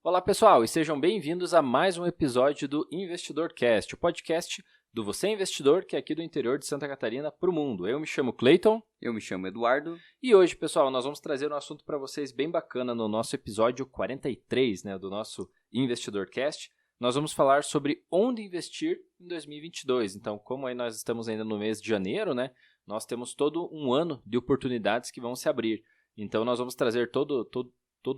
Olá pessoal, e sejam bem-vindos a mais um episódio do InvestidorCast, o podcast do Você Investidor, que é aqui do interior de Santa Catarina para o mundo. Eu me chamo Clayton. Eu me chamo Eduardo. E hoje, pessoal, nós vamos trazer um assunto para vocês bem bacana no nosso episódio 43, do nosso InvestidorCast. Nós vamos falar sobre onde investir em 2022. Então, como aí nós estamos ainda no mês de janeiro, nós temos todo um ano de oportunidades que vão se abrir. Então, nós vamos trazer todo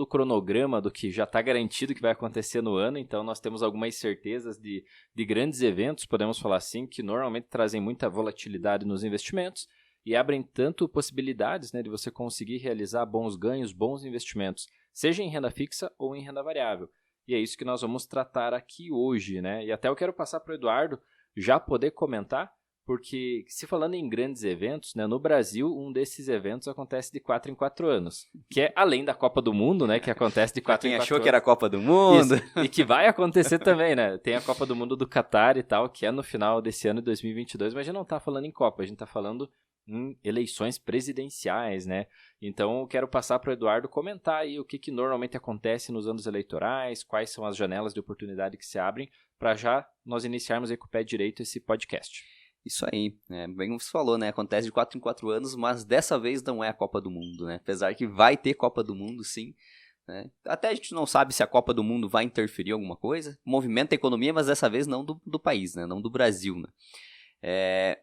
o cronograma do que já está garantido que vai acontecer no ano. Então, nós temos algumas certezas de grandes eventos, podemos falar assim, que normalmente trazem muita volatilidade nos investimentos e abrem tanto possibilidades de você conseguir realizar bons ganhos, bons investimentos, seja em renda fixa ou em renda variável. E é isso que nós vamos tratar aqui hoje, E até eu quero passar para o Eduardo já poder comentar, porque se falando em grandes eventos, no Brasil, um desses eventos acontece de 4 em 4 anos, que é além da Copa do Mundo, que acontece de 4 em 4 anos. Quem achou que era a Copa do Mundo. Isso, e que vai acontecer também, Tem a Copa do Mundo do Catar e tal, que é no final desse ano de 2022, mas a gente não está falando em Copa, a gente está falando em eleições presidenciais, Então, eu quero passar para o Eduardo comentar aí o que normalmente acontece nos anos eleitorais, quais são as janelas de oportunidade que se abrem, para já nós iniciarmos aí com o pé direito esse podcast. Isso aí, bem como você falou, acontece de 4 em 4 anos, mas dessa vez não é a Copa do Mundo, Apesar que vai ter Copa do Mundo, sim. Até a gente não sabe se a Copa do Mundo vai interferir em alguma coisa, movimenta a economia, mas dessa vez não do país, não do Brasil,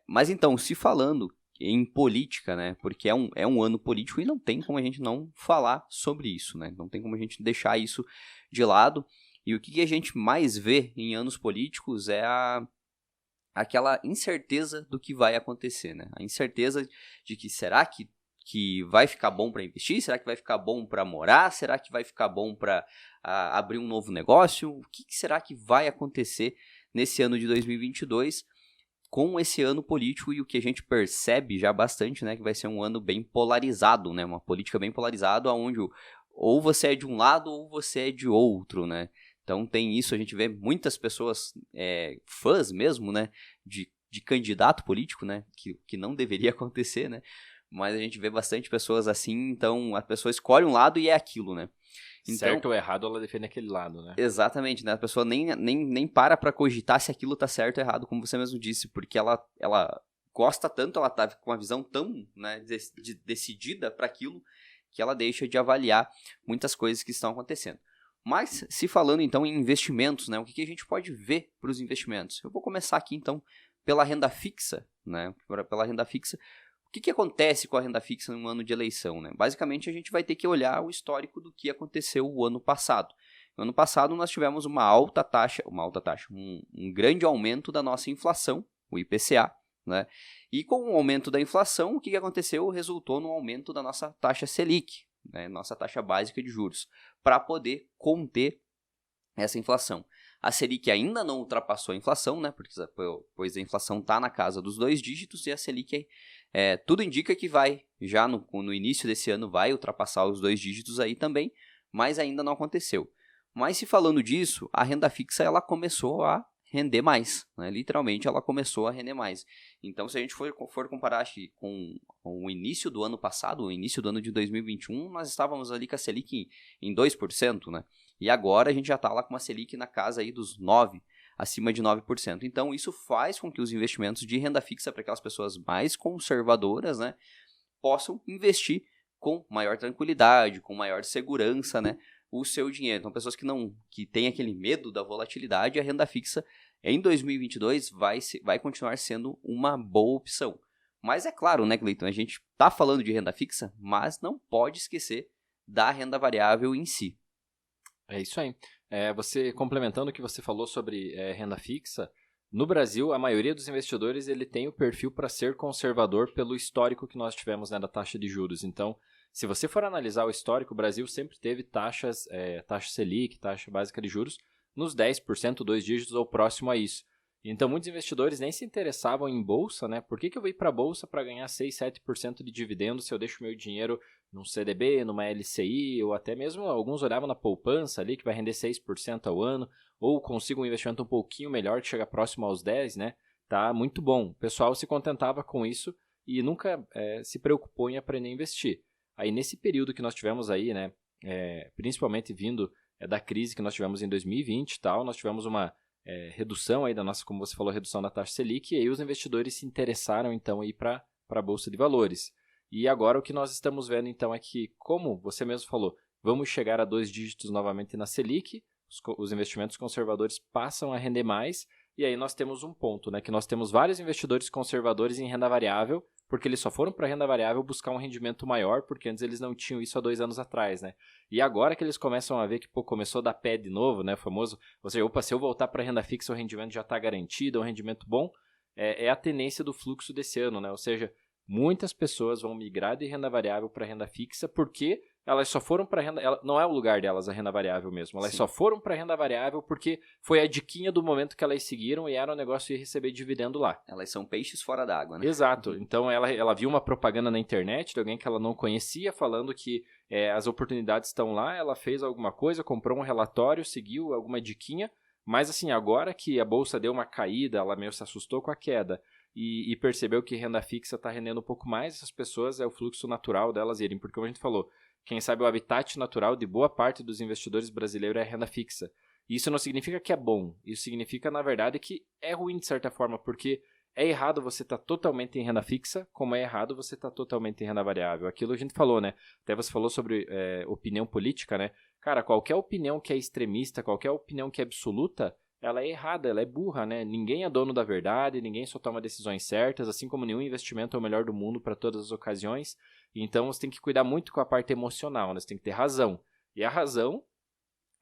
Mas então, se falando em política, porque é um ano político e não tem como a gente não falar sobre isso, Não tem como a gente deixar isso de lado. E o que a gente mais vê em anos políticos é aquela incerteza do que vai acontecer, A incerteza de que será que vai ficar bom para investir? Será que vai ficar bom para morar? Será que vai ficar bom para abrir um novo negócio? O que será que vai acontecer nesse ano de 2022 com esse ano político? E o que a gente percebe já bastante, que vai ser um ano bem polarizado, uma política bem polarizada, onde ou você é de um lado ou você é de outro, Então tem isso, a gente vê muitas pessoas, fãs mesmo, de candidato político, que não deveria acontecer, Mas a gente vê bastante pessoas assim, então a pessoa escolhe um lado e é aquilo, Então, certo ou errado, ela defende aquele lado, Exatamente, A pessoa nem para cogitar se aquilo tá certo ou errado, como você mesmo disse, porque ela gosta tanto, ela tá com uma visão tão decidida para aquilo, que ela deixa de avaliar muitas coisas que estão acontecendo. Mas, se falando então em investimentos, o que a gente pode ver para os investimentos? Eu vou começar aqui então pela renda fixa, Pela renda fixa. O que acontece com a renda fixa no ano de eleição, Basicamente, a gente vai ter que olhar o histórico do que aconteceu o ano passado. No ano passado, nós tivemos um grande aumento da nossa inflação, o IPCA, E com o aumento da inflação, o que aconteceu? Resultou no aumento da nossa taxa Selic, nossa taxa básica de juros, para poder conter essa inflação. A Selic ainda não ultrapassou a inflação, pois a inflação está na casa dos 2 dígitos e a Selic, tudo indica que vai, já no início desse ano, vai ultrapassar os 2 dígitos aí também, mas ainda não aconteceu. Mas se falando disso, a renda fixa ela começou a render mais, literalmente ela começou a render mais. Então, se a gente for comparar com o início do ano passado, o início do ano de 2021, nós estávamos ali com a Selic em 2%, E agora a gente já está lá com uma Selic na casa aí dos 9%, acima de 9%. Então, isso faz com que os investimentos de renda fixa para aquelas pessoas mais conservadoras, possam investir com maior tranquilidade, com maior segurança, o seu dinheiro. Então, pessoas que têm aquele medo da volatilidade, a renda fixa em 2022 vai continuar sendo uma boa opção. Mas é claro, Cleiton, a gente está falando de renda fixa, mas não pode esquecer da renda variável em si. É isso aí. Você complementando o que você falou sobre renda fixa, no Brasil, a maioria dos investidores ele tem o perfil para ser conservador pelo histórico que nós tivemos da taxa de juros. Então, se você for analisar o histórico, o Brasil sempre teve taxa Selic, taxa básica de juros, nos 10%, 2 dígitos ou próximo a isso. Então, muitos investidores nem se interessavam em bolsa, Por que eu vou ir para a bolsa para ganhar 6, 7% de dividendo se eu deixo meu dinheiro num CDB, numa LCI, ou até mesmo alguns olhavam na poupança ali, que vai render 6% ao ano, ou consigo um investimento um pouquinho melhor, que chega próximo aos 10%, Tá muito bom. O pessoal se contentava com isso e nunca se preocupou em aprender a investir. Aí, nesse período que nós tivemos aí, principalmente vindo da crise que nós tivemos em 2020 e tal, nós tivemos uma redução aí da nossa, como você falou, redução da taxa Selic, e aí os investidores se interessaram então aí para a Bolsa de Valores. E agora o que nós estamos vendo então é que, como você mesmo falou, vamos chegar a 2 dígitos novamente na Selic, os investimentos conservadores passam a render mais, e aí nós temos um ponto, né, que nós temos vários investidores conservadores em renda variável, porque eles só foram para a renda variável buscar um rendimento maior, porque antes eles não tinham isso há 2 anos atrás, né? E agora que eles começam a ver que começou a dar pé de novo, né, famoso, ou seja, opa, se eu voltar para a renda fixa, o rendimento já está garantido, é um rendimento bom, é a tendência do fluxo desse ano, né? Ou seja, muitas pessoas vão migrar de renda variável para renda fixa porque elas só foram para renda... não é o lugar delas a renda variável mesmo. Elas só foram para renda variável porque foi a diquinha do momento que elas seguiram e era um negócio de receber dividendo lá. Elas são peixes fora d'água, né? Exato. Então ela viu uma propaganda na internet de alguém que ela não conhecia falando que as oportunidades estão lá, ela fez alguma coisa, comprou um relatório, seguiu alguma diquinha, mas assim, agora que a bolsa deu uma caída, ela meio se assustou com a queda e percebeu que renda fixa está rendendo um pouco mais, essas pessoas é o fluxo natural delas irem, porque como a gente falou, quem sabe o habitat natural de boa parte dos investidores brasileiros é a renda fixa. E isso não significa que é bom, isso significa, na verdade, que é ruim de certa forma, porque é errado você estar totalmente em renda fixa, como é errado você estar totalmente em renda variável. Aquilo a gente falou, né? Até você falou sobre opinião política, né? Cara, qualquer opinião que é extremista, qualquer opinião que é absoluta, ela é errada, ela é burra, né? Ninguém é dono da verdade, ninguém só toma decisões certas, assim como nenhum investimento é o melhor do mundo para todas as ocasiões. Então, você tem que cuidar muito com a parte emocional, né? Você tem que ter razão. E a razão,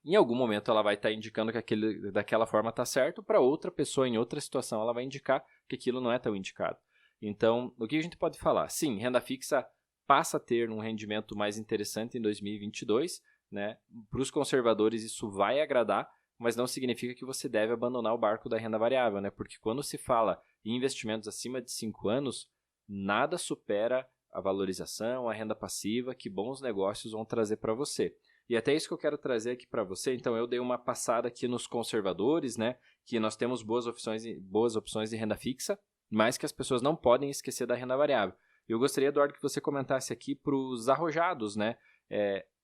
em algum momento, ela vai estar indicando que daquela forma está certo, para outra pessoa, em outra situação, ela vai indicar que aquilo não é tão indicado. Então, o que a gente pode falar? Sim, renda fixa passa a ter um rendimento mais interessante em 2022, né? Para os conservadores isso vai agradar, mas não significa que você deve abandonar o barco da renda variável, né? Porque quando se fala em investimentos acima de 5 anos, nada supera a valorização, a renda passiva que bons negócios vão trazer para você. E até isso que eu quero trazer aqui para você. Então, eu dei uma passada aqui nos conservadores, né? Que nós temos boas opções de renda fixa, mas que as pessoas não podem esquecer da renda variável. Eu gostaria, Eduardo, que você comentasse aqui para os arrojados, né?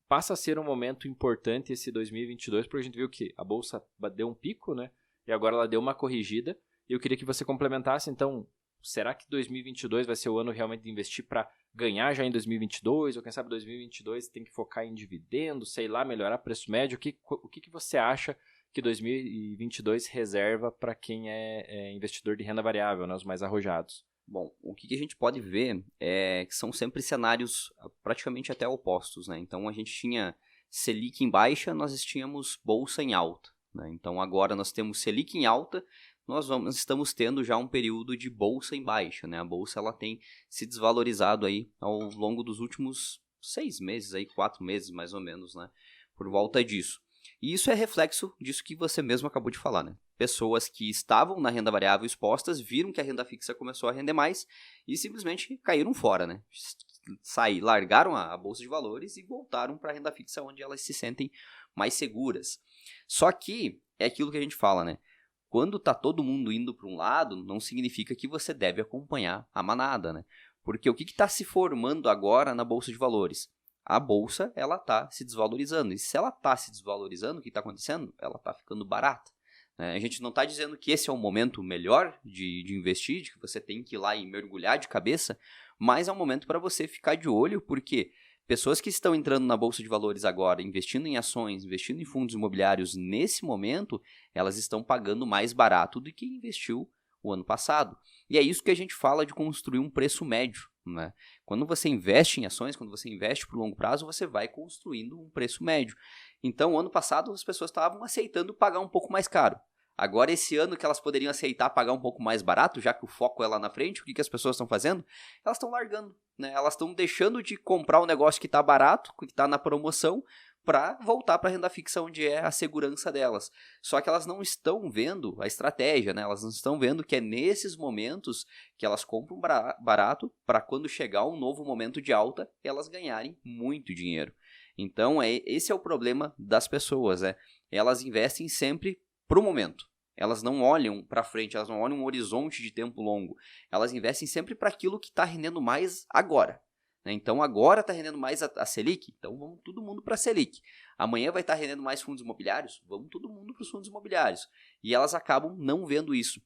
Passa a ser um momento importante esse 2022, porque a gente viu que a Bolsa deu um pico, né? E agora ela deu uma corrigida. E eu queria que você complementasse, então, será que 2022 vai ser o ano realmente de investir para ganhar já em 2022? Ou quem sabe 2022 tem que focar em dividendos, sei lá, melhorar preço médio? O que você acha que 2022 reserva para quem é investidor de renda variável, né, os mais arrojados? Bom, o que a gente pode ver é que são sempre cenários praticamente até opostos, né? Então, a gente tinha Selic em baixa, nós tínhamos Bolsa em alta, né? Então, agora nós temos Selic em alta, nós estamos tendo já um período de Bolsa em baixa, né? A Bolsa ela tem se desvalorizado aí ao longo dos últimos 6 meses, aí, 4 meses mais ou menos, né? Por volta disso. E isso é reflexo disso que você mesmo acabou de falar, né? Pessoas que estavam na renda variável expostas, viram que a renda fixa começou a render mais e simplesmente caíram fora, né? Largaram a bolsa de valores e voltaram para a renda fixa onde elas se sentem mais seguras. Só que é aquilo que a gente fala, né? Quando tá todo mundo indo para um lado, não significa que você deve acompanhar a manada, né? Porque o que está se formando agora na bolsa de valores? A bolsa, ela está se desvalorizando. E se ela está se desvalorizando, o que está acontecendo? Ela está ficando barata. A gente não está dizendo que esse é o momento melhor de investir, de que você tem que ir lá e mergulhar de cabeça, mas é um momento para você ficar de olho, porque pessoas que estão entrando na Bolsa de Valores agora, investindo em ações, investindo em fundos imobiliários, nesse momento, elas estão pagando mais barato do que investiu o ano passado. E é isso que a gente fala de construir um preço médio, né? Quando você investe em ações, quando você investe por longo prazo, você vai construindo um preço médio. Então, ano passado, as pessoas estavam aceitando pagar um pouco mais caro. Agora, esse ano que elas poderiam aceitar pagar um pouco mais barato, já que o foco é lá na frente, o que as pessoas estão fazendo? Elas estão largando, né? Elas estão deixando de comprar um negócio que está barato, que está na promoção, para voltar para a renda fixa, onde é a segurança delas. Só que elas não estão vendo a estratégia, né? Elas não estão vendo que é nesses momentos que elas compram barato para quando chegar um novo momento de alta, elas ganharem muito dinheiro. Então, esse é o problema das pessoas, né? Elas investem sempre para o momento. Elas não olham para frente, elas não olham um horizonte de tempo longo. Elas investem sempre para aquilo que está rendendo mais agora. né? Então agora está rendendo mais a Selic, então vamos todo mundo para a Selic. Amanhã vai estar rendendo mais fundos imobiliários, vamos todo mundo para os fundos imobiliários. E elas acabam não vendo isso.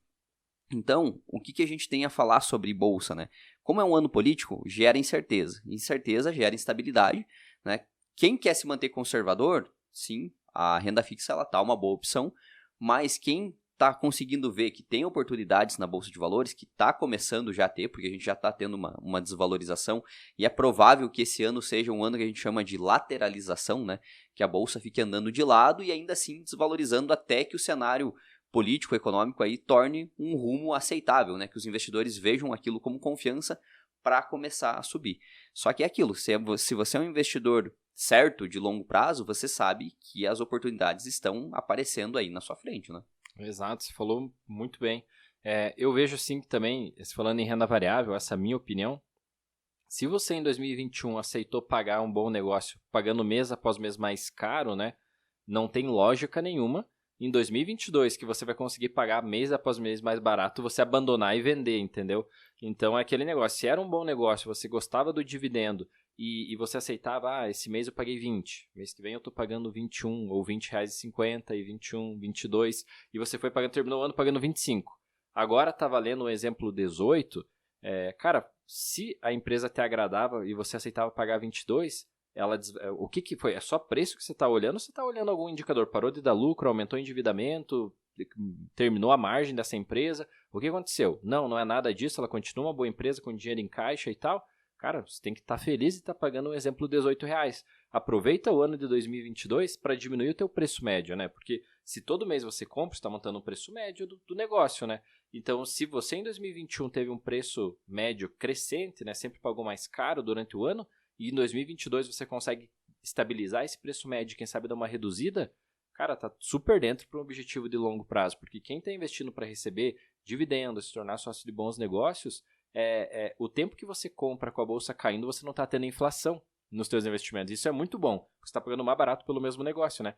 Então, o que a gente tem a falar sobre bolsa, né? Como é um ano político, gera incerteza. Incerteza gera instabilidade, né? Quem quer se manter conservador, sim, a renda fixa ela tá uma boa opção, mas quem está conseguindo ver que tem oportunidades na Bolsa de Valores, que está começando já a ter, porque a gente já está tendo uma desvalorização, e é provável que esse ano seja um ano que a gente chama de lateralização, né? Que a Bolsa fique andando de lado e ainda assim desvalorizando até que o cenário político, econômico aí torne um rumo aceitável, né? Que os investidores vejam aquilo como confiança para começar a subir. Só que é aquilo, se você é um investidor certo de longo prazo, você sabe que as oportunidades estão aparecendo aí na sua frente, né? Exato, você falou muito bem. Eu vejo assim que também, falando em renda variável, essa é a minha opinião, se você em 2021 aceitou pagar um bom negócio, pagando mês após mês mais caro, né, não tem lógica nenhuma em 2022 que você vai conseguir pagar mês após mês mais barato, você abandonar e vender, entendeu? Então é aquele negócio, se era um bom negócio, você gostava do dividendo e você aceitava, esse mês eu paguei 20, mês que vem eu estou pagando 21, ou R$20,50 e 21, 22, e você foi pagando, terminou o ano pagando 25. Agora está valendo um exemplo 18, cara, se a empresa te agradava e você aceitava pagar 22, o que foi? É só preço que você está olhando ou você está olhando algum indicador? Parou de dar lucro, aumentou o endividamento, terminou a margem dessa empresa? O que aconteceu? Não é nada disso, ela continua uma boa empresa com dinheiro em caixa e tal. Cara, você tem que estar feliz e estar pagando um exemplo R$18. Aproveita o ano de 2022 para diminuir o teu preço médio, né? Porque se todo mês você compra, você está montando um preço médio do negócio, né? Então, se você em 2021 teve um preço médio crescente, né? Sempre pagou mais caro durante o ano, e em 2022 você consegue estabilizar esse preço médio, quem sabe dar uma reduzida, cara, tá super dentro para um objetivo de longo prazo, porque quem está investindo para receber dividendos, se tornar sócio de bons negócios, o tempo que você compra com a bolsa caindo, você não está tendo inflação nos seus investimentos. Isso é muito bom, você está pagando mais barato pelo mesmo negócio, né?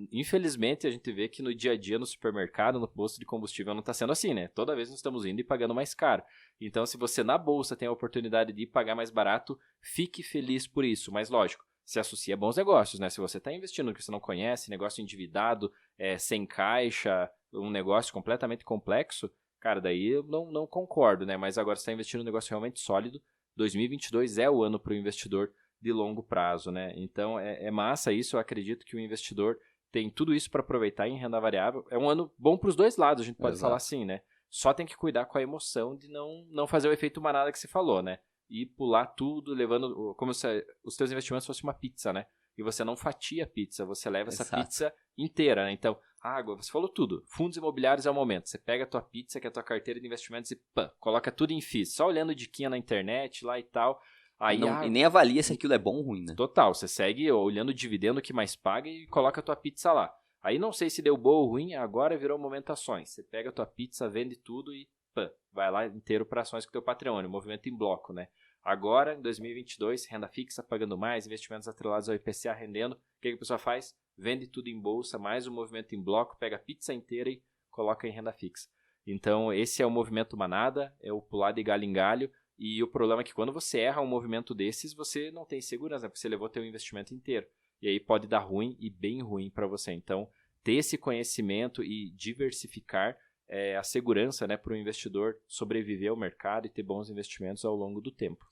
Infelizmente, a gente vê que no dia a dia, no supermercado, no posto de combustível, não está sendo assim, né? Toda vez nós estamos indo e pagando mais caro. Então, se você na bolsa tem a oportunidade de pagar mais barato, fique feliz por isso. Mas, lógico, se associa a bons negócios, né? Se você está investindo no que você não conhece, negócio endividado, sem caixa, um negócio completamente complexo, cara, daí eu não concordo, né? Mas agora você está investindo num negócio realmente sólido. 2022 é o ano para o investidor de longo prazo, né? Então, é massa isso. Eu acredito que o investidor tem tudo isso para aproveitar em renda variável. É um ano bom para os dois lados, a gente pode falar assim, né? Só tem que cuidar com a emoção de não fazer o efeito manada que você falou, né? E pular tudo, levando como se os seus investimentos fossem uma pizza, né? E você não fatia a pizza, você leva essa pizza inteira, né? Então, agora você falou tudo. Fundos imobiliários é o momento. Você pega a tua pizza, que é a tua carteira de investimentos e coloca tudo em FIIs. Só olhando diquinha na internet lá e tal. Aí, e nem avalia se aquilo é bom ou ruim, né? Total, você segue olhando o dividendo que mais paga e coloca a tua pizza lá. Aí não sei se deu boa ou ruim, agora virou momento ações. Você pega a tua pizza, vende tudo e vai lá inteiro para ações com o teu patrimônio, movimento em bloco, né? Agora, em 2022, renda fixa pagando mais, investimentos atrelados ao IPCA rendendo. O que a pessoa faz? Vende tudo em bolsa, mais um movimento em bloco, pega a pizza inteira e coloca em renda fixa. Então, esse é o movimento manada, é o pular de galho em galho. E o problema é que quando você erra um movimento desses, você não tem segurança, né? Porque você levou teu investimento inteiro. E aí pode dar ruim e bem ruim para você. Então, ter esse conhecimento e diversificar é a segurança, né, para o investidor sobreviver ao mercado e ter bons investimentos ao longo do tempo.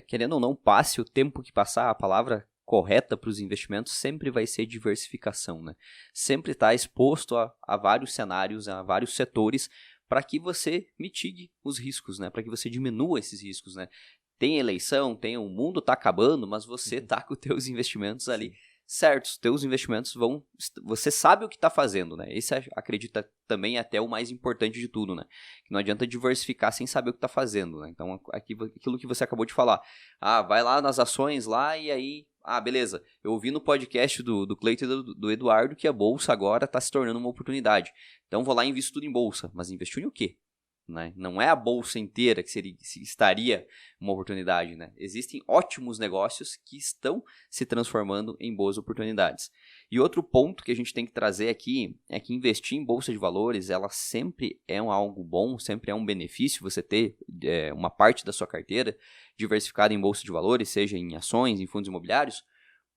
Querendo ou não, passe o tempo que passar, a palavra correta para os investimentos sempre vai ser diversificação, né? Sempre estar exposto a vários cenários, a vários setores, para que você mitigue os riscos, né? Para que você diminua esses riscos, né? Tem eleição, o mundo está acabando, mas você está com os teus investimentos ali certos. Teus investimentos você sabe o que está fazendo, né? Esse acredita também até o mais importante de tudo, né? Que não adianta diversificar sem saber o que está fazendo, né? Então, aquilo que você acabou de falar. Vai lá nas ações lá e aí... beleza, eu ouvi no podcast do Cleiton e do Eduardo que a bolsa agora está se tornando uma oportunidade. Então vou lá e invisto tudo em bolsa. Mas investiu em o quê? Né? Não é a bolsa inteira que estaria uma oportunidade. Né? Existem ótimos negócios que estão se transformando em boas oportunidades. E outro ponto que a gente tem que trazer aqui é que investir em bolsa de valores, ela sempre é algo bom, sempre é um benefício você ter uma parte da sua carteira diversificada em bolsa de valores, seja em ações, em fundos imobiliários,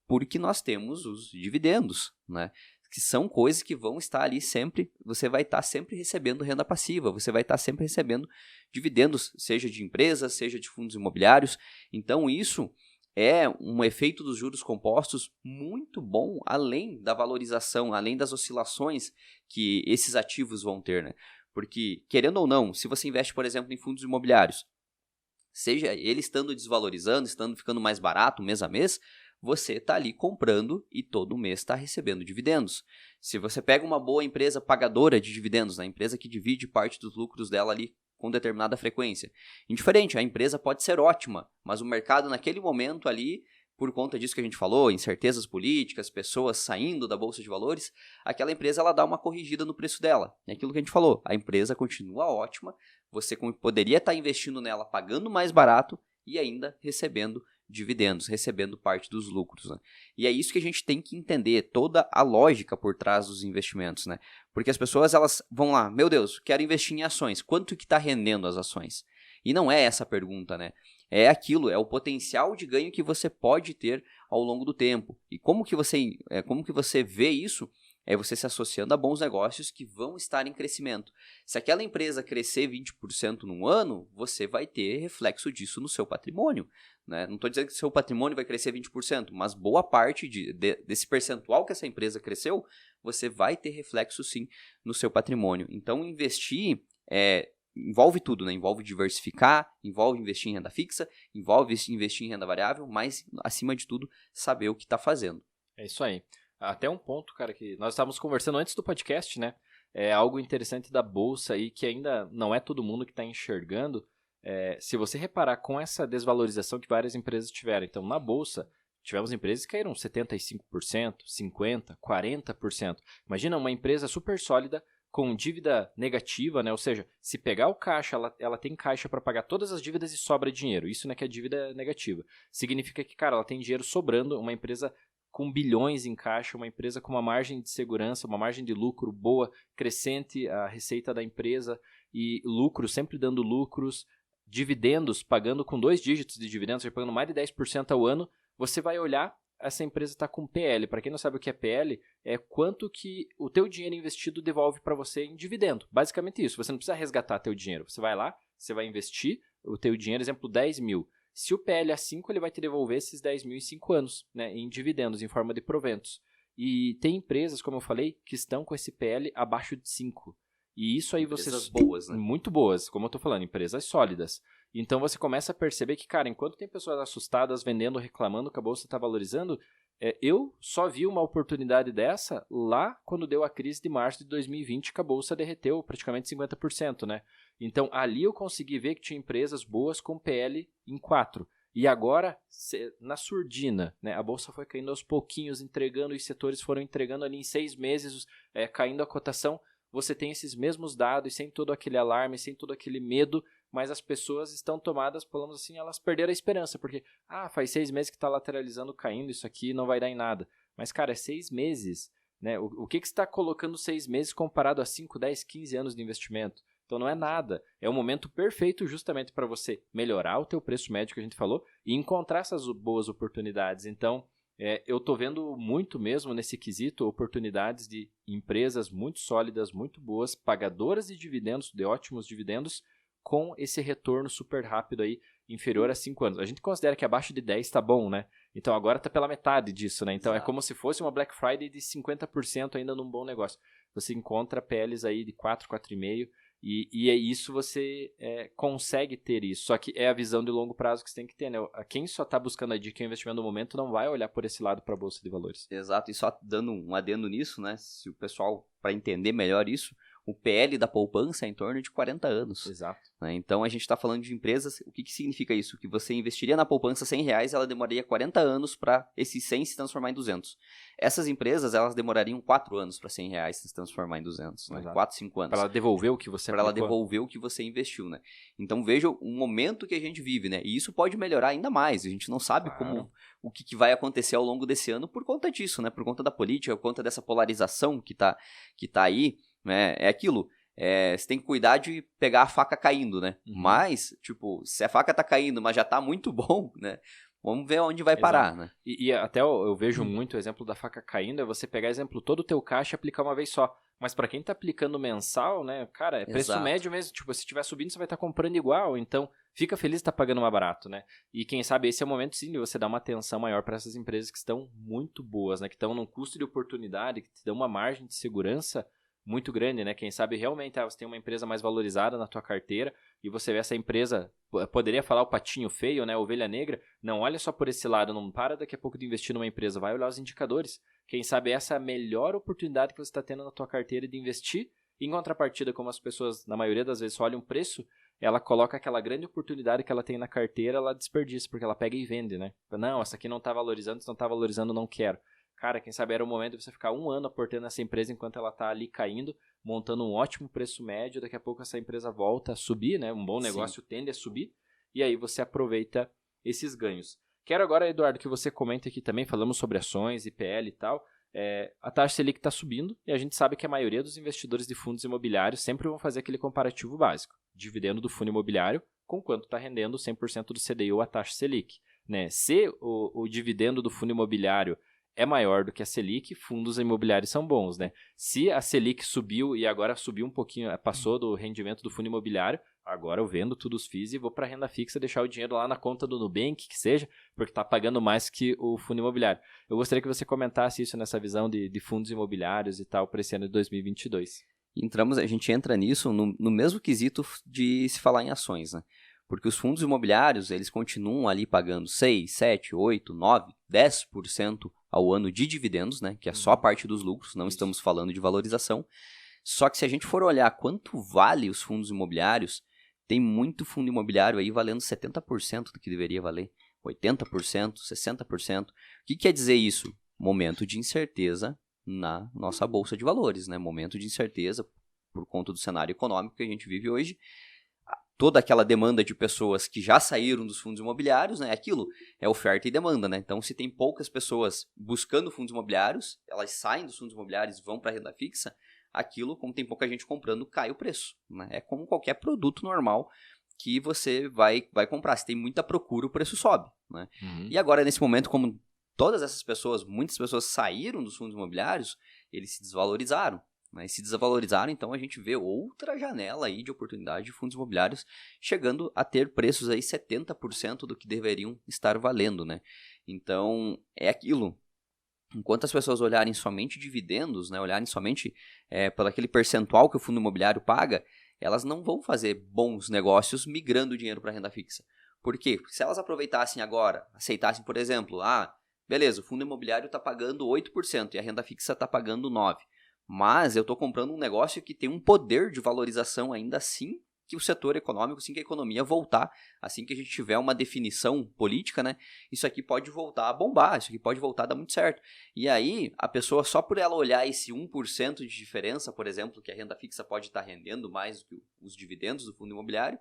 porque nós temos os dividendos, né? Que são coisas que vão estar ali sempre, você vai estar sempre recebendo renda passiva, você vai estar sempre recebendo dividendos, seja de empresas, seja de fundos imobiliários. Então isso é um efeito dos juros compostos muito bom, além da valorização, além das oscilações que esses ativos vão ter, né? Porque, querendo ou não, se você investe, por exemplo, em fundos imobiliários, seja ele estando desvalorizando, estando ficando mais barato mês a mês, você está ali comprando e todo mês está recebendo dividendos. Se você pega uma boa empresa pagadora de dividendos, a empresa que divide parte dos lucros dela ali com determinada frequência, indiferente, a empresa pode ser ótima, mas o mercado naquele momento ali, por conta disso que a gente falou, incertezas políticas, pessoas saindo da bolsa de valores, aquela empresa ela dá uma corrigida no preço dela. É aquilo que a gente falou, a empresa continua ótima, você poderia estar investindo nela pagando mais barato e ainda recebendo dividendos, recebendo parte dos lucros, né? E é isso que a gente tem que entender, toda a lógica por trás dos investimentos, né? Porque as pessoas, elas vão lá, meu Deus, quero investir em ações, quanto que está rendendo as ações? E não é essa a pergunta, né? É aquilo, é o potencial de ganho que você pode ter ao longo do tempo. E como que você vê isso? É você se associando a bons negócios que vão estar em crescimento. Se aquela empresa crescer 20% num ano, você vai ter reflexo disso no seu patrimônio, né? Não estou dizendo que seu patrimônio vai crescer 20%, mas boa parte desse percentual que essa empresa cresceu, você vai ter reflexo sim no seu patrimônio. Então, investir envolve tudo, né? Envolve diversificar, envolve investir em renda fixa, envolve investir em renda variável, mas, acima de tudo, saber o que está fazendo. É isso aí. Até um ponto, cara, que nós estávamos conversando antes do podcast, né? É algo interessante da bolsa aí que ainda não é todo mundo que está enxergando. Se você reparar com essa desvalorização que várias empresas tiveram, então na bolsa tivemos empresas que caíram 75%, 50%, 40%. Imagina uma empresa super sólida com dívida negativa, né? Ou seja, se pegar o caixa, ela tem caixa para pagar todas as dívidas e sobra dinheiro. Isso não é que é dívida negativa. Significa que, cara, ela tem dinheiro sobrando, uma empresa com bilhões em caixa, uma empresa com uma margem de segurança, uma margem de lucro boa, crescente, a receita da empresa e lucros, sempre dando lucros, dividendos, pagando com 2 dígitos de dividendos, pagando mais de 10% ao ano, você vai olhar, essa empresa está com PL. Para quem não sabe o que é PL, é quanto que o teu dinheiro investido devolve para você em dividendo. Basicamente isso, você não precisa resgatar teu dinheiro. Você vai lá, você vai investir o teu dinheiro, exemplo, 10 mil. Se o PL é 5, ele vai te devolver esses 10 mil em 5 anos, né, em dividendos, em forma de proventos. E tem empresas, como eu falei, que estão com esse PL abaixo de 5. E isso aí empresas boas, né? Muito boas, como eu estou falando, empresas sólidas. Então você começa a perceber que, cara, enquanto tem pessoas assustadas, vendendo, reclamando que a bolsa está valorizando, eu só vi uma oportunidade dessa lá quando deu a crise de março de 2020, que a bolsa derreteu praticamente 50%, né? Então ali eu consegui ver que tinha empresas boas com PL em 4. E agora, na surdina, né, a bolsa foi caindo aos pouquinhos, entregando, os setores foram entregando ali em 6 meses, caindo a cotação. Você tem esses mesmos dados, sem todo aquele alarme, sem todo aquele medo, mas as pessoas estão tomadas, falamos assim, elas perderam a esperança, porque faz 6 meses que está lateralizando, caindo, isso aqui não vai dar em nada. Mas, cara, é 6 meses, né? O que você está colocando 6 meses comparado a 5, 10, 15 anos de investimento? Então não é nada. É o momento perfeito justamente para você melhorar o teu preço médio que a gente falou e encontrar essas boas oportunidades. Então, eu estou vendo muito mesmo nesse quesito oportunidades de empresas muito sólidas, muito boas, pagadoras de dividendos, de ótimos dividendos, com esse retorno super rápido aí, inferior a 5 anos. A gente considera que abaixo de 10 está bom, né? Então agora está pela metade disso, né? Então é como se fosse uma Black Friday de 50% ainda num bom negócio. Você encontra PLs aí de 4, 4,5 e é isso, você consegue ter isso. Só que é a visão de longo prazo que você tem que ter, né? Quem só está buscando a dica e o investimento no momento não vai olhar por esse lado para a Bolsa de Valores. Exato, e só dando um adendo nisso, né? Se o pessoal, para entender melhor isso, o PL da poupança é em torno de 40 anos. Exato. Né? Então, a gente está falando de empresas, o que significa isso? Que você investiria na poupança R$100, ela demoraria 40 anos para esses 100 se transformar em 200. Essas empresas, elas demorariam 4 anos para R$100 se transformar em 200, né? 4, 5 anos. Para ela devolver o que você aplicou. Para ela devolver o que você investiu, né? Então, veja o momento que a gente vive, né? E isso pode melhorar ainda mais. A gente não sabe o que vai acontecer ao longo desse ano por conta disso, né? Por conta da política, por conta dessa polarização que tá aí, né? É aquilo. Você tem que cuidar de pegar a faca caindo, né? Mas, tipo, se a faca tá caindo, mas já tá muito bom, né? Vamos ver onde vai parar, né? E até eu vejo muito o exemplo da faca caindo, é você pegar exemplo todo o teu caixa e aplicar uma vez só. Mas para quem tá aplicando mensal, né, cara, é preço médio mesmo. Tipo, se estiver subindo, você vai estar comprando igual. Então, fica feliz de estar pagando mais barato, né? E quem sabe esse é o momento, sim, de você dar uma atenção maior para essas empresas que estão muito boas, né? Que estão num custo de oportunidade, que te dão uma margem de segurança muito grande, né? Quem sabe realmente você tem uma empresa mais valorizada na tua carteira e você vê essa empresa, poderia falar o patinho feio, né? Ovelha negra. Não olha só por esse lado, não para daqui a pouco de investir numa empresa, vai olhar os indicadores. Quem sabe essa é a melhor oportunidade que você está tendo na tua carteira de investir. Em contrapartida, como as pessoas, na maioria das vezes, só olham o preço, ela coloca aquela grande oportunidade que ela tem na carteira, ela desperdiça, porque ela pega e vende, né? Não, essa aqui não está valorizando, se não está valorizando, não quero. Cara, quem sabe era o momento de você ficar 1 ano aportando nessa empresa enquanto ela está ali caindo, montando um ótimo preço médio, daqui a pouco essa empresa volta a subir, né? Um bom negócio tende a subir, e aí você aproveita esses ganhos. Quero agora, Eduardo, que você comente aqui também, falamos sobre ações, IPL e tal, a taxa Selic está subindo, e a gente sabe que a maioria dos investidores de fundos imobiliários sempre vão fazer aquele comparativo básico, dividendo do fundo imobiliário com quanto está rendendo 100% do CDI ou a taxa Selic. Né? Se o dividendo do fundo imobiliário é maior do que a Selic, fundos imobiliários são bons, né? Se a Selic subiu e agora subiu um pouquinho, passou do rendimento do fundo imobiliário, agora eu vendo tudo os FIIs e vou para renda fixa deixar o dinheiro lá na conta do Nubank, que seja, porque está pagando mais que o fundo imobiliário. Eu gostaria que você comentasse isso nessa visão de fundos imobiliários e tal para esse ano de 2022. A gente entra nisso no mesmo quesito de se falar em ações, né? Porque os fundos imobiliários, eles continuam ali pagando 6, 7, 8, 9, 10% ao ano de dividendos, né? Que é só a parte dos lucros, não estamos falando de valorização. Só que se a gente for olhar quanto vale os fundos imobiliários, tem muito fundo imobiliário aí valendo 70% do que deveria valer, 80%, 60%. O que quer dizer isso? Momento de incerteza na nossa bolsa de valores, né? Momento de incerteza por conta do cenário econômico que a gente vive hoje. Toda aquela demanda de pessoas que já saíram dos fundos imobiliários, né? Aquilo é oferta e demanda, né? Então, se tem poucas pessoas buscando fundos imobiliários, elas saem dos fundos imobiliários e vão para a renda fixa, aquilo, como tem pouca gente comprando, cai o preço, né? É como qualquer produto normal que você vai comprar. Se tem muita procura, o preço sobe, né? E agora, nesse momento, como todas essas pessoas, muitas pessoas saíram dos fundos imobiliários, eles se desvalorizaram. Né, e se desvalorizaram, então a gente vê outra janela aí de oportunidade de fundos imobiliários chegando a ter preços aí 70% do que deveriam estar valendo, né? Então, é aquilo. Enquanto as pessoas olharem somente dividendos, né, olharem somente pelo aquele percentual que o fundo imobiliário paga, elas não vão fazer bons negócios migrando o dinheiro para a renda fixa. Por quê? Porque se elas aproveitassem agora, aceitassem, por exemplo, beleza, o fundo imobiliário está pagando 8% e a renda fixa está pagando 9%. Mas eu estou comprando um negócio que tem um poder de valorização ainda assim que o setor econômico, assim que a economia voltar, assim que a gente tiver uma definição política, né? Isso aqui pode voltar a bombar, isso aqui pode voltar a dar muito certo. E aí, a pessoa, só por ela olhar esse 1% de diferença, por exemplo, que a renda fixa pode estar rendendo mais do que os dividendos do fundo imobiliário,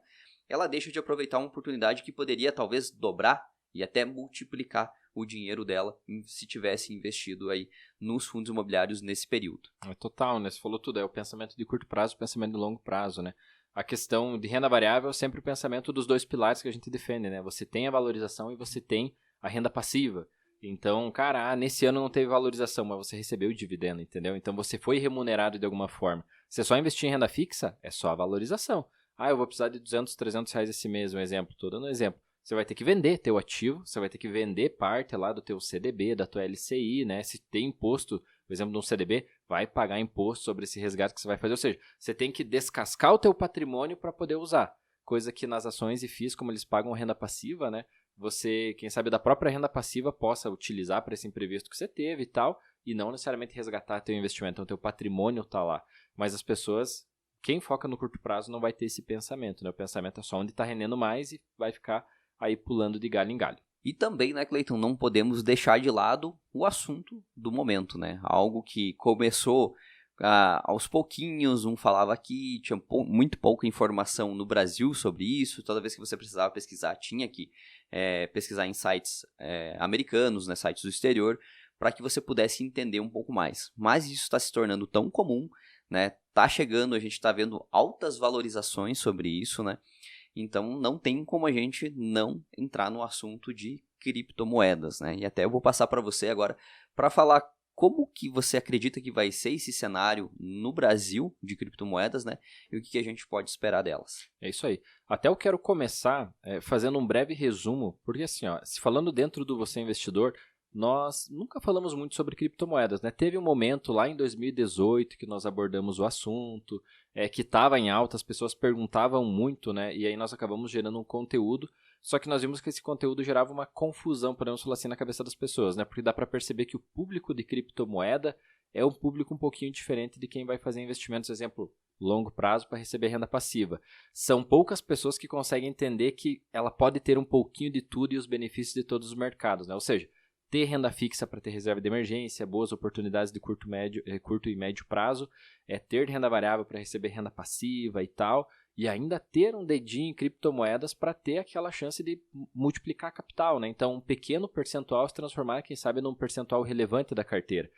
ela deixa de aproveitar uma oportunidade que poderia talvez dobrar e até multiplicar o dinheiro dela se tivesse investido aí nos fundos imobiliários nesse período. É total, né? Você falou tudo, é o pensamento de curto prazo e o pensamento de longo prazo, né? A questão de renda variável é sempre o pensamento dos dois pilares que a gente defende, né? Você tem a valorização e você tem a renda passiva. Então, cara, nesse ano não teve valorização, mas você recebeu o dividendo, entendeu? Então você foi remunerado de alguma forma. Você só investir em renda fixa, é só a valorização. Eu vou precisar de 200, 300 reais esse mês, um exemplo. Estou dando um exemplo. Você vai ter que vender teu ativo, você vai ter que vender parte lá do teu CDB, da tua LCI, né? Se tem imposto, por exemplo, de um CDB, vai pagar imposto sobre esse resgate que você vai fazer. Ou seja, você tem que descascar o teu patrimônio para poder usar. Coisa que nas ações e FIIs, como eles pagam renda passiva, né? Você, quem sabe da própria renda passiva, possa utilizar para esse imprevisto que você teve e tal, e não necessariamente resgatar teu investimento. Então, teu patrimônio está lá. Mas as pessoas quem foca no curto prazo não vai ter esse pensamento, né? O pensamento é só onde está rendendo mais e vai ficar aí pulando de galho em galho. E também, né, Cleiton, não podemos deixar de lado o assunto do momento, né? Algo que começou aos pouquinhos, um falava aqui, tinha muito pouca informação no Brasil sobre isso, toda vez que você precisava pesquisar, tinha que pesquisar em sites americanos, né, sites do exterior, para que você pudesse entender um pouco mais. Mas isso está se tornando tão comum, né? Tá chegando, a gente está vendo altas valorizações sobre isso, né? Então, não tem como a gente não entrar no assunto de criptomoedas, né? E até eu vou passar para você agora para falar como que você acredita que vai ser esse cenário no Brasil de criptomoedas, né? E o que a gente pode esperar delas. É isso aí. Até eu quero começar fazendo um breve resumo, porque assim, ó, se falando dentro do Você Investidor, nós nunca falamos muito sobre criptomoedas, né? Teve um momento lá em 2018 que nós abordamos o assunto, que estava em alta, as pessoas perguntavam muito, né? E aí nós acabamos gerando um conteúdo, só que nós vimos que esse conteúdo gerava uma confusão, podemos falar assim, na cabeça das pessoas, né? Porque dá para perceber que o público de criptomoeda é um público um pouquinho diferente de quem vai fazer investimentos, exemplo, longo prazo para receber renda passiva. São poucas pessoas que conseguem entender que ela pode ter um pouquinho de tudo e os benefícios de todos os mercados, né? Ou seja, ter renda fixa para ter reserva de emergência, boas oportunidades de curto e médio prazo, ter renda variável para receber renda passiva e tal, e ainda ter um dedinho em criptomoedas para ter aquela chance de multiplicar capital, né? Então, um pequeno percentual se transformar, quem sabe, num percentual relevante da carteira.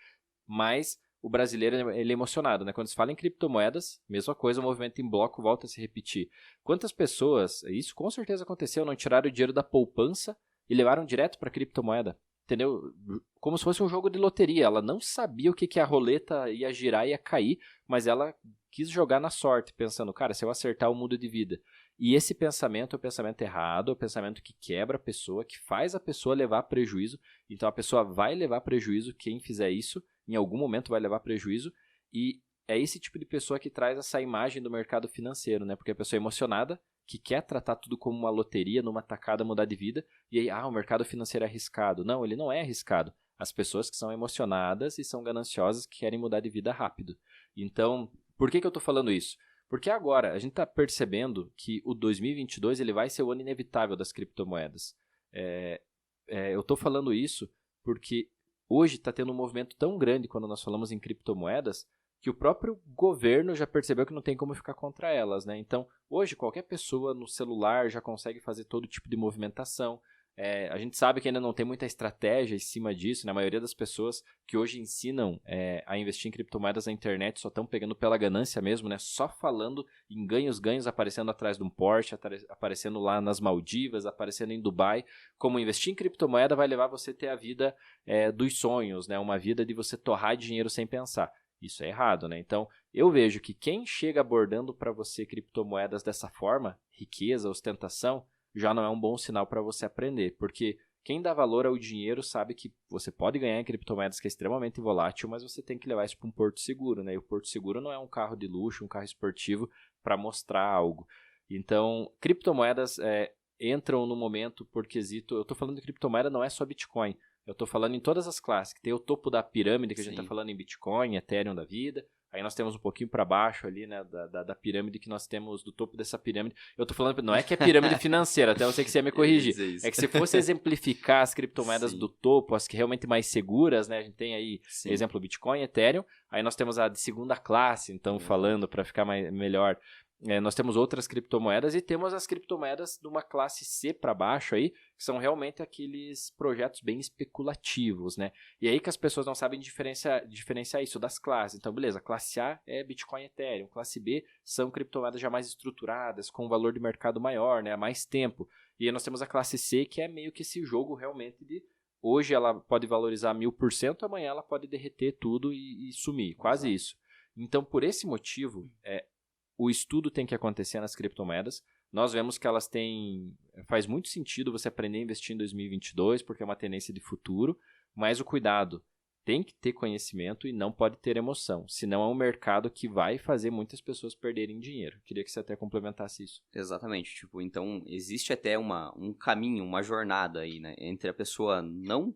Mas o brasileiro ele é emocionado, né? Quando se fala em criptomoedas, mesma coisa, o movimento em bloco volta a se repetir. Quantas pessoas, isso com certeza aconteceu, não tiraram o dinheiro da poupança e levaram direto para a criptomoeda? Entendeu? Como se fosse um jogo de loteria. Ela não sabia o que a roleta ia girar e ia cair, mas ela quis jogar na sorte, pensando, cara, se eu acertar, eu mudo de vida. E esse pensamento é o pensamento errado, é o pensamento que quebra a pessoa, que faz a pessoa levar prejuízo. Então a pessoa vai levar prejuízo, quem fizer isso, em algum momento vai levar prejuízo. E é esse tipo de pessoa que traz essa imagem do mercado financeiro, né? Porque a pessoa é emocionada, que quer tratar tudo como uma loteria, numa tacada mudar de vida, e aí, o mercado financeiro é arriscado. Não, ele não é arriscado. As pessoas que são emocionadas e são gananciosas que querem mudar de vida rápido. Então, por que eu estou falando isso? Porque agora a gente está percebendo que o 2022 ele vai ser o ano inevitável das criptomoedas. Eu estou falando isso porque hoje está tendo um movimento tão grande quando nós falamos em criptomoedas que o próprio governo já percebeu que não tem como ficar contra elas, né? Então, hoje, qualquer pessoa no celular já consegue fazer todo tipo de movimentação. A gente sabe que ainda não tem muita estratégia em cima disso, né? A maioria das pessoas que hoje ensinam a investir em criptomoedas na internet só estão pegando pela ganância mesmo, né? Só falando em ganhos, aparecendo atrás de um Porsche, aparecendo lá nas Maldivas, aparecendo em Dubai. Como investir em criptomoeda vai levar você a ter a vida dos sonhos, né? Uma vida de você torrar dinheiro sem pensar. Isso é errado, né? Então, eu vejo que quem chega abordando para você criptomoedas dessa forma, riqueza, ostentação, já não é um bom sinal para você aprender, porque quem dá valor ao dinheiro sabe que você pode ganhar em criptomoedas que é extremamente volátil, mas você tem que levar isso para um porto seguro, né? E o porto seguro não é um carro de luxo, um carro esportivo para mostrar algo. Então, criptomoedas entram no momento por quesito... Eu estou falando de criptomoeda, não é só Bitcoin. Eu estou falando em todas as classes, que tem o topo da pirâmide, que a gente está falando em Bitcoin, Ethereum da vida. Aí nós temos um pouquinho para baixo ali, né, da pirâmide que nós temos, do topo dessa pirâmide. Eu estou falando, não é que é pirâmide financeira, até eu sei que você ia me corrigir. Isso. É que se fosse exemplificar as criptomoedas do topo, as que realmente mais seguras, né, a gente tem aí, exemplo, Bitcoin, Ethereum. Aí nós temos a de segunda classe, então falando para ficar melhor. Nós temos outras criptomoedas e temos as criptomoedas de uma classe C para baixo aí, que são realmente aqueles projetos bem especulativos, né? E aí que as pessoas não sabem diferenciar isso das classes. Então, beleza, classe A é Bitcoin e Ethereum, classe B são criptomoedas já mais estruturadas, com um valor de mercado maior, né? Há mais tempo. E aí nós temos a classe C, que é meio que esse jogo realmente de... Hoje ela pode valorizar 1000%, amanhã ela pode derreter tudo e sumir, quase isso. Então, por esse motivo... O estudo tem que acontecer nas criptomoedas. Nós vemos que elas têm... Faz muito sentido você aprender a investir em 2022, porque é uma tendência de futuro, mas o cuidado tem que ter conhecimento e não pode ter emoção. Senão é um mercado que vai fazer muitas pessoas perderem dinheiro. Queria que você até complementasse isso. Exatamente. Então, existe até um caminho, uma jornada aí, né? Entre a pessoa não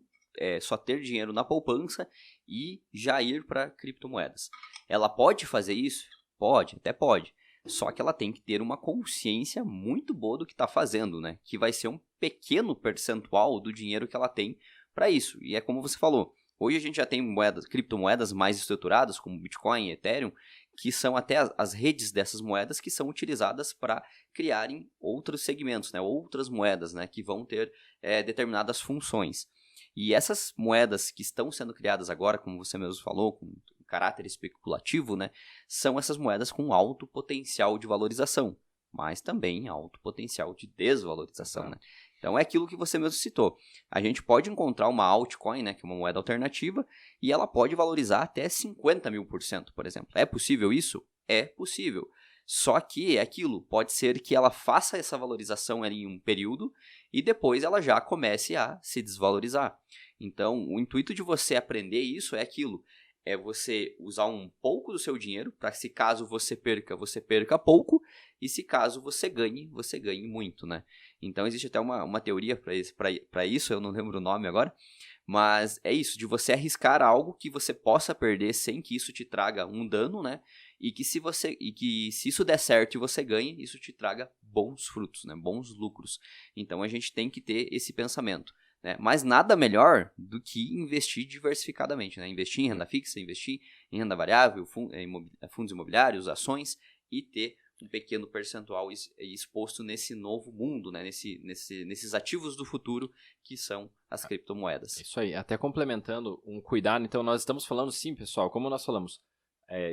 só ter dinheiro na poupança e já ir para criptomoedas. Ela pode fazer isso? Pode, até pode. Só que ela tem que ter uma consciência muito boa do que está fazendo, né? Que vai ser um pequeno percentual do dinheiro que ela tem para isso. E é como você falou, hoje a gente já tem criptomoedas mais estruturadas, como Bitcoin e Ethereum, que são até as redes dessas moedas que são utilizadas para criarem outros segmentos, né? Outras moedas, né? Que vão ter determinadas funções. E essas moedas que estão sendo criadas agora, como você mesmo falou, com caráter especulativo, né, são essas moedas com alto potencial de valorização, mas também alto potencial de desvalorização, né? Então é aquilo que você mesmo citou. A gente pode encontrar uma altcoin, né, que é uma moeda alternativa, e ela pode valorizar até 50.000%, por exemplo. É possível isso? É possível. Só que é aquilo, pode ser que ela faça essa valorização ali em um período e depois ela já comece a se desvalorizar. Então, o intuito de você aprender isso é aquilo, é você usar um pouco do seu dinheiro para se caso você perca pouco, e se caso você ganhe muito, né? Então, existe até uma teoria para isso, eu não lembro o nome agora, mas é isso, de você arriscar algo que você possa perder sem que isso te traga um dano, né? E que se isso der certo e você ganhe, isso te traga bons frutos, né? Bons lucros. Então a gente tem que ter esse pensamento, né? Mas nada melhor do que investir diversificadamente, né? Investir em renda fixa, investir em renda variável, fundos imobiliários, ações e ter um pequeno percentual exposto nesse novo mundo, né? Nesses ativos do futuro que são as criptomoedas. Isso aí, até complementando um cuidado, então nós estamos falando sim, pessoal, como nós falamos,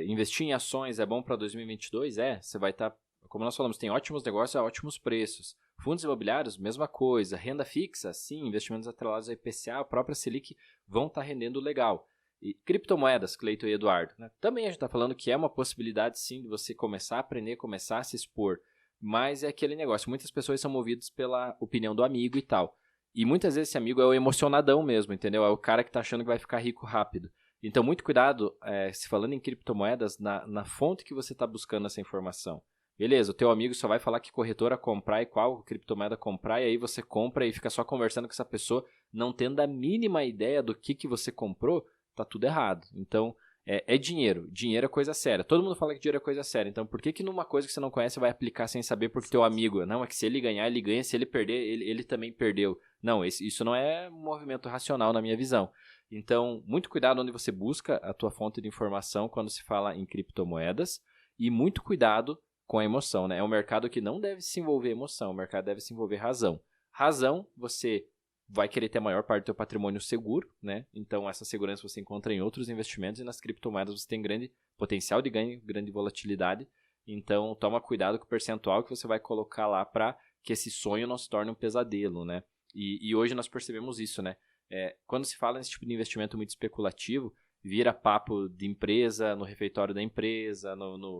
investir em ações é bom para 2022? Você vai estar, como nós falamos, tem ótimos negócios a ótimos preços. Fundos imobiliários, mesma coisa. Renda fixa, sim, investimentos atrelados ao IPCA, a própria Selic vão estar rendendo legal. E criptomoedas, Cleiton e Eduardo, né? Também a gente está falando que é uma possibilidade, sim, de você começar a aprender, começar a se expor. Mas é aquele negócio, muitas pessoas são movidas pela opinião do amigo e tal. E muitas vezes esse amigo é o emocionadão mesmo, entendeu? É o cara que está achando que vai ficar rico rápido. Então, muito cuidado, se falando em criptomoedas, na fonte que você está buscando essa informação. Beleza, o teu amigo só vai falar que corretora comprar e qual criptomoeda comprar, e aí você compra e fica só conversando com essa pessoa, não tendo a mínima ideia do que você comprou, tá tudo errado. Então, é dinheiro. Dinheiro é coisa séria. Todo mundo fala que dinheiro é coisa séria. Então, por que numa coisa que você não conhece você vai aplicar sem saber porque teu amigo... Não, é que se ele ganhar, ele ganha. Se ele perder, ele também perdeu. Não, isso não é um movimento racional na minha visão. Então, muito cuidado onde você busca a tua fonte de informação quando se fala em criptomoedas. E muito cuidado com a emoção, né? É um mercado que não deve se envolver emoção. O mercado deve se envolver razão. Razão, você vai querer ter a maior parte do teu patrimônio seguro, né? Então, essa segurança você encontra em outros investimentos e nas criptomoedas você tem grande potencial de ganho, grande volatilidade. Então, toma cuidado com o percentual que você vai colocar lá para que esse sonho não se torne um pesadelo, né? E hoje nós percebemos isso, né? Quando se fala nesse tipo de investimento muito especulativo, vira papo de empresa, no refeitório da empresa,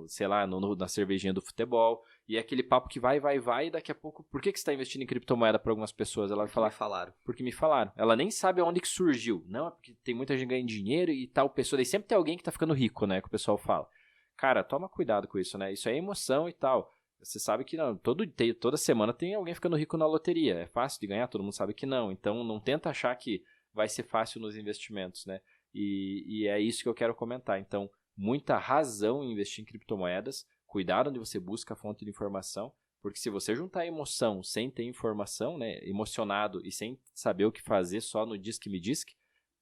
sei lá, na cervejinha do futebol. E é aquele papo que vai, e daqui a pouco, por que você está investindo em criptomoeda para algumas pessoas? Ela vai falar, me falaram. Porque me falaram. Ela nem sabe aonde que surgiu. Não, é porque tem muita gente ganhando dinheiro e tal pessoa. Daí sempre tem alguém que está ficando rico, né? Que o pessoal fala. Cara, toma cuidado com isso, né? Isso é emoção e tal. Você sabe que não, toda semana tem alguém ficando rico na loteria. É fácil de ganhar? Todo mundo sabe que não. Então, não tenta achar que vai ser fácil nos investimentos, né? E é isso que eu quero comentar. Então, muita razão em investir em criptomoedas. Cuidado onde você busca a fonte de informação. Porque se você juntar emoção sem ter informação, né, emocionado e sem saber o que fazer só no diz que me diz,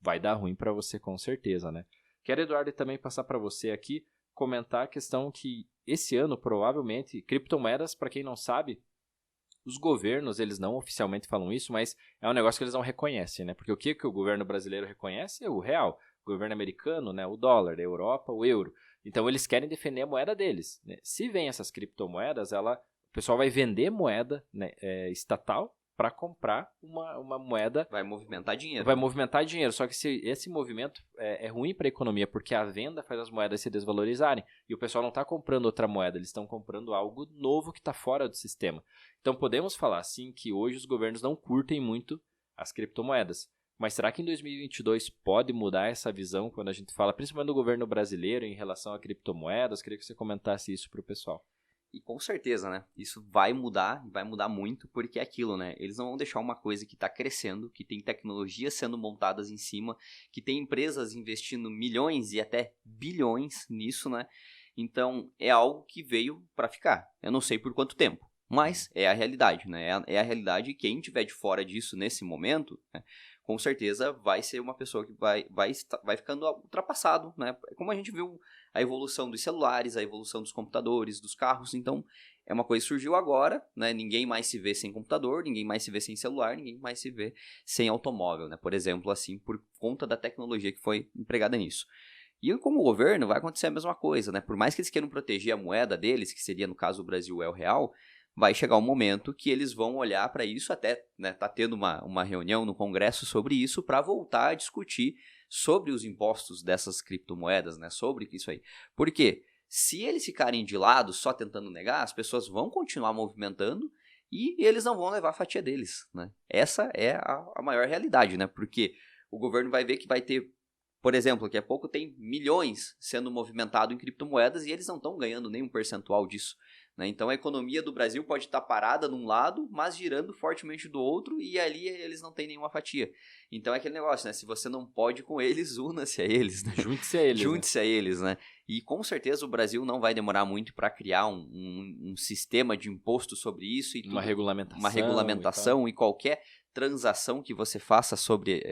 vai dar ruim para você com certeza, né? Quero, Eduardo, também passar para você aqui, comentar a questão que esse ano, provavelmente, criptomoedas, para quem não sabe, os governos, eles não oficialmente falam isso, mas é um negócio que eles não reconhecem, né? Porque o que o governo brasileiro reconhece é o real. O governo americano, né, o dólar, da Europa, o euro. Então, eles querem defender a moeda deles, né? Se vem essas criptomoedas, o pessoal vai vender moeda, né, estatal para comprar uma moeda. Vai movimentar dinheiro. Vai movimentar dinheiro, só que esse movimento é ruim para a economia, porque a venda faz as moedas se desvalorizarem. E o pessoal não está comprando outra moeda, eles estão comprando algo novo que está fora do sistema. Então podemos falar sim que hoje os governos não curtem muito as criptomoedas. Mas será que em 2022 pode mudar essa visão quando a gente fala, principalmente do governo brasileiro, em relação a criptomoedas? Queria que você comentasse isso para o pessoal. E com certeza, né? Isso vai mudar muito, porque é aquilo, né? Eles não vão deixar uma coisa que está crescendo, que tem tecnologias sendo montadas em cima, que tem empresas investindo milhões e até bilhões nisso, né? Então, é algo que veio para ficar. Eu não sei por quanto tempo, mas é a realidade, né? É a realidade, e quem estiver de fora disso nesse momento, né, com certeza vai ser uma pessoa que vai ficando ultrapassado, né? Como a gente viu a evolução dos celulares, a evolução dos computadores, dos carros. Então, é uma coisa que surgiu agora, né? Ninguém mais se vê sem computador, ninguém mais se vê sem celular, ninguém mais se vê sem automóvel, né? Por exemplo, assim, por conta da tecnologia que foi empregada nisso. E como o governo, vai acontecer a mesma coisa, né? Por mais que eles queiram proteger a moeda deles, que seria, no caso, o Brasil é o real, vai chegar um momento que eles vão olhar para isso, até, né, tá tendo uma reunião no Congresso sobre isso, para voltar a discutir sobre os impostos dessas criptomoedas, né? Sobre isso aí. Por quê? Se eles ficarem de lado só tentando negar, as pessoas vão continuar movimentando e eles não vão levar a fatia deles, né? Essa é a maior realidade, né? Porque o governo vai ver que vai ter, por exemplo, daqui a pouco tem milhões sendo movimentado em criptomoedas e eles não estão ganhando nenhum percentual disso, né? Então a economia do Brasil pode estar parada num lado, mas girando fortemente do outro, e ali eles não têm nenhuma fatia. Então é aquele negócio, né? Se você não pode com eles, una-se a eles, né? Junte-se a eles. Junte-se a eles, né? E com certeza o Brasil não vai demorar muito para criar um sistema de imposto sobre isso. E tudo, uma regulamentação e qualquer transação que você faça sobre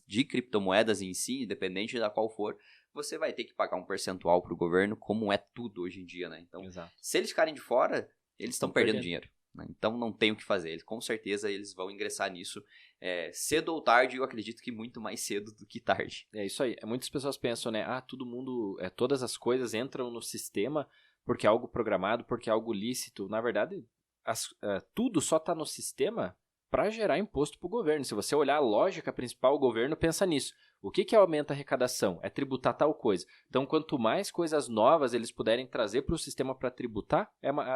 de criptomoedas em si, independente da qual for, você vai ter que pagar um percentual para o governo, como é tudo hoje em dia, né? Então, Exato. Se eles ficarem de fora, eles estão perdendo dinheiro, né? Então, não tem o que fazer. Com certeza, eles vão ingressar nisso cedo ou tarde, eu acredito que muito mais cedo do que tarde. É isso aí. Muitas pessoas pensam, né? Todo mundo, todas as coisas entram no sistema porque é algo programado, porque é algo lícito. Na verdade, tudo só está no sistema para gerar imposto para o governo. Se você olhar a lógica principal, o governo pensa nisso. O que aumenta a arrecadação? É tributar tal coisa. Então, quanto mais coisas novas eles puderem trazer para o sistema para tributar,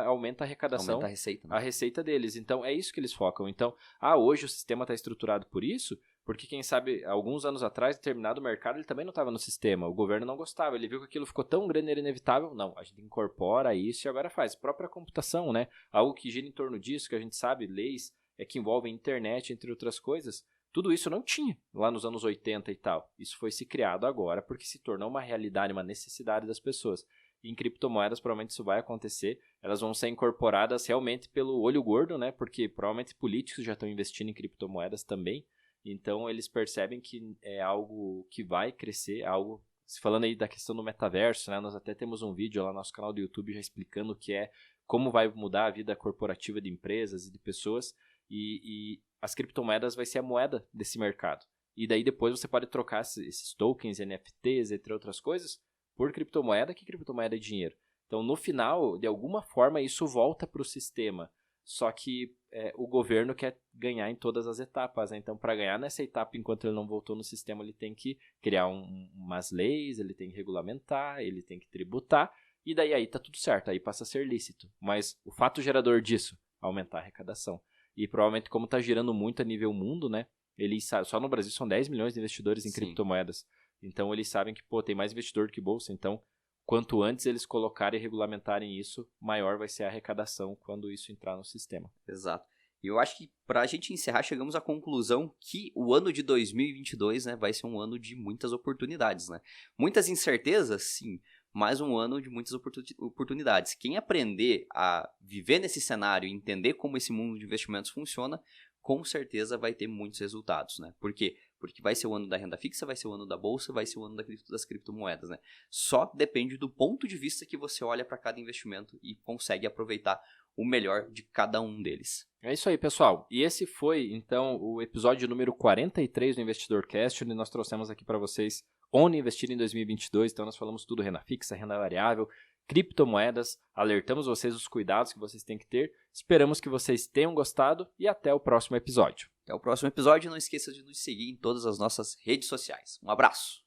aumenta a arrecadação. Aumenta a receita, né? A receita deles. Então, é isso que eles focam. Então, hoje o sistema está estruturado por isso, porque quem sabe, alguns anos atrás, determinado mercado, ele também não estava no sistema. O governo não gostava. Ele viu que aquilo ficou tão grande e era inevitável. Não, a gente incorpora isso e agora faz. A própria computação, né? Algo que gira em torno disso, que a gente sabe, leis que envolvem internet, entre outras coisas. Tudo isso não tinha lá nos anos 80 e tal. Isso foi se criado agora porque se tornou uma realidade, uma necessidade das pessoas. E em criptomoedas provavelmente isso vai acontecer. Elas vão ser incorporadas realmente pelo olho gordo, né? Porque provavelmente políticos já estão investindo em criptomoedas também. Então eles percebem que é algo que vai crescer, algo... Falando aí da questão do metaverso, né? Nós até temos um vídeo lá no nosso canal do YouTube já explicando o que é, como vai mudar a vida corporativa de empresas e de pessoas. E as criptomoedas vai ser a moeda desse mercado. E daí depois você pode trocar esses tokens, NFTs, entre outras coisas, por criptomoeda, que criptomoeda é dinheiro. Então, no final, de alguma forma, isso volta para o sistema. Só que o governo quer ganhar em todas as etapas, né? Então, para ganhar nessa etapa, enquanto ele não voltou no sistema, ele tem que criar umas leis, ele tem que regulamentar, ele tem que tributar, e daí aí tá tudo certo, aí passa a ser lícito. Mas o fato gerador disso, aumentar a arrecadação. E provavelmente, como está girando muito a nível mundo, né? Eles só no Brasil são 10 milhões de investidores em criptomoedas. Então, eles sabem que tem mais investidor do que bolsa. Então, quanto antes eles colocarem e regulamentarem isso, maior vai ser a arrecadação quando isso entrar no sistema. Exato. E eu acho que, para a gente encerrar, chegamos à conclusão que o ano de 2022, né, vai ser um ano de muitas oportunidades, né? Muitas incertezas, sim, mas um ano de muitas oportunidades. Quem aprender a viver nesse cenário e entender como esse mundo de investimentos funciona, com certeza vai ter muitos resultados, né? Por quê? Porque vai ser o ano da renda fixa, vai ser o ano da bolsa, vai ser o ano das criptomoedas, né? Só depende do ponto de vista que você olha para cada investimento e consegue aproveitar o melhor de cada um deles. É isso aí, pessoal. E esse foi, então, o episódio número 43 do InvestidorCast, onde nós trouxemos aqui para vocês onde investir em 2022. Então, nós falamos tudo: renda fixa, renda variável, criptomoedas. Alertamos vocês dos cuidados que vocês têm que ter. Esperamos que vocês tenham gostado e até o próximo episódio. Até o próximo episódio. Não esqueça de nos seguir em todas as nossas redes sociais. Um abraço!